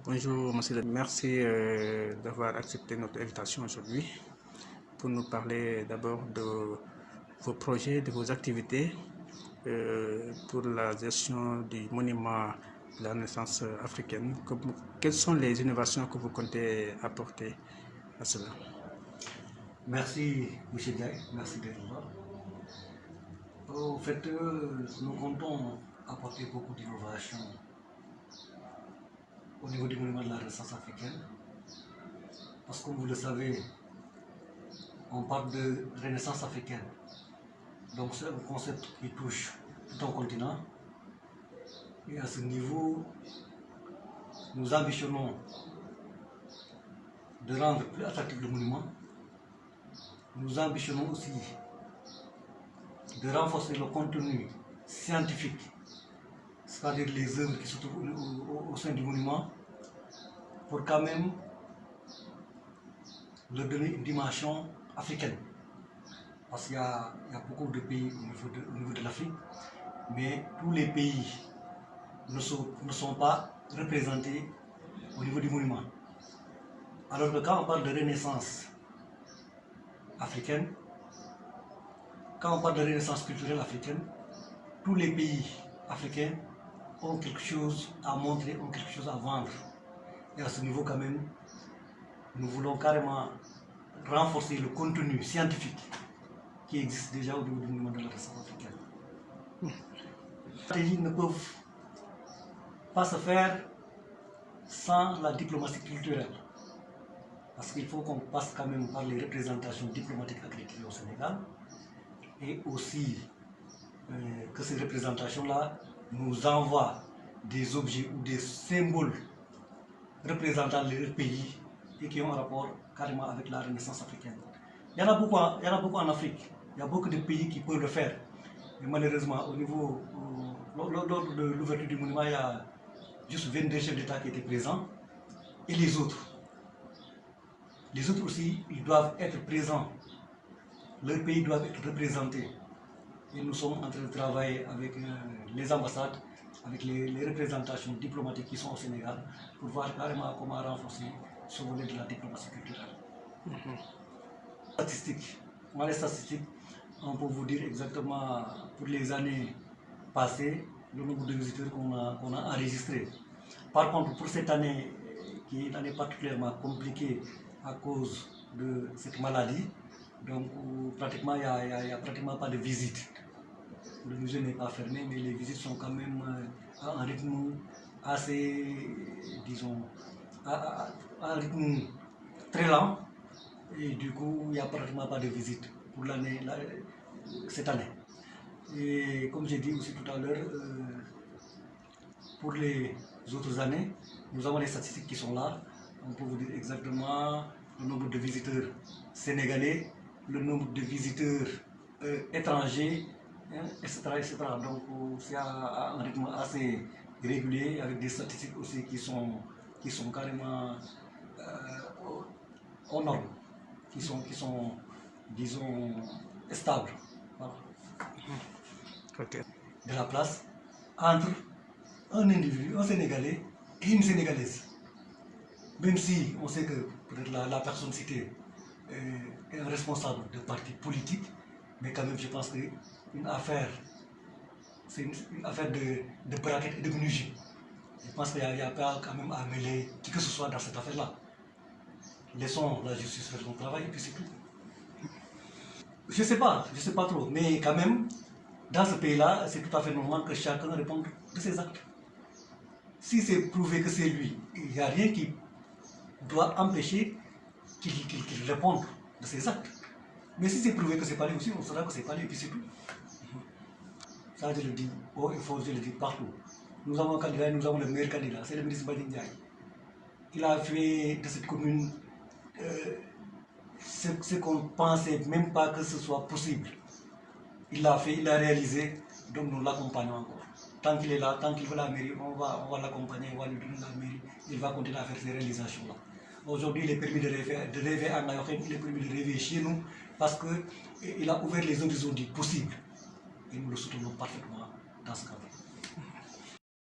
Bonjour, monsieur. Merci d'avoir accepté notre invitation aujourd'hui pour nous parler d'abord de vos projets, de vos activités pour la gestion du monument de la Renaissance africaine. Quelles sont les innovations que vous comptez apporter à cela? Merci, M. Diaye, merci d'être là. En fait, nous comptons apporter beaucoup d'innovations au niveau du monument de la Renaissance africaine. Parce que, comme vous le savez, on parle de Renaissance africaine. Donc c'est un concept qui touche tout un continent. Et à ce niveau, nous ambitionnons de rendre plus attractif le monument. Nous ambitionnons aussi de renforcer le contenu scientifique, c'est-à-dire les œuvres qui se trouvent au sein du monument, pour quand même leur donner une dimension africaine. Parce qu'il y a beaucoup de pays au niveau de l'Afrique, mais tous les pays ne sont pas représentés au niveau du monument. Alors que quand on parle de Renaissance africaine, quand on parle de Renaissance culturelle africaine, tous les pays africains ont quelque chose à montrer, ont quelque chose à vendre. Et à ce niveau quand même, nous voulons carrément renforcer le contenu scientifique qui existe déjà au niveau du monument de la Renaissance africaine. Les stratégies ne peuvent pas se faire sans la diplomatie culturelle. Parce qu'il faut qu'on passe quand même par les représentations diplomatiques accréditées au Sénégal et aussi que ces représentations-là nous envoient des objets ou des symboles représentant leur pays et qui ont un rapport carrément avec la Renaissance africaine. Il y en a beaucoup en Afrique, il y a beaucoup de pays qui peuvent le faire. Mais malheureusement, au niveau, lors de l'ouverture du monument, il y a juste 22 chefs d'État qui étaient présents. Et les autres aussi, ils doivent être présents. Leurs pays doivent être représentés. Et nous sommes en train de travailler avec les ambassades, avec les représentations diplomatiques qui sont au Sénégal, pour voir carrément comment renforcer ce volet de la diplomatie culturelle. Statistiques. Dans les statistiques, on peut vous dire exactement pour les années passées, le nombre de visiteurs qu'on a enregistrés. Par contre, pour cette année, qui est une année particulièrement compliquée à cause de cette maladie, donc pratiquement il n'y a pratiquement pas de visites. Le musée n'est pas fermé, mais les visites sont quand même à un rythme assez, disons, à un rythme très lent. Et du coup, il n'y a pratiquement pas de visites pour cette année. Et comme j'ai dit aussi tout à l'heure, pour les autres années, nous avons les statistiques qui sont là. On peut vous dire exactement le nombre de visiteurs sénégalais, le nombre de visiteurs étrangers, etc., etc. Donc c'est à un rythme assez régulier avec des statistiques aussi qui sont carrément aux normes, qui sont disons, stables. Voilà. Okay. De la place entre un individu, un Sénégalais et une Sénégalaise. Même si on sait que peut-être la personne citée est un responsable de parti politique, mais quand même je pense que c'est une affaire de braquette et de minutie. Je pense qu'il n'y a pas quand même à mêler qui que ce soit dans cette affaire-là. Laissons la justice faire son travail et puis c'est tout. Je sais pas trop, mais quand même, dans ce pays-là, c'est tout à fait normal que chacun réponde de ses actes. Si c'est prouvé que c'est lui, il n'y a rien qui doit empêcher qu'il réponde de ses actes. Mais si c'est prouvé que c'est pas lui aussi, on saura que c'est pas lui et puis c'est tout. Ça, je le dis haut et fort, je le dis partout. Nous avons un candidat, nous avons le meilleur candidat, c'est le ministre Mbagnick Ndiaye. Il a fait de cette commune ce qu'on ne pensait même pas que ce soit possible. Il l'a fait, il l'a réalisé, donc nous l'accompagnons encore. Tant qu'il est là, tant qu'il veut la mairie, on va l'accompagner, on va lui donner la mairie, il va continuer à faire ces réalisations-là. Aujourd'hui, il est permis de rêver à Nayoken, il est permis de rêver chez nous, parce qu'il a ouvert les horizons du possible. Et nous le soutenons parfaitement dans ce cadre.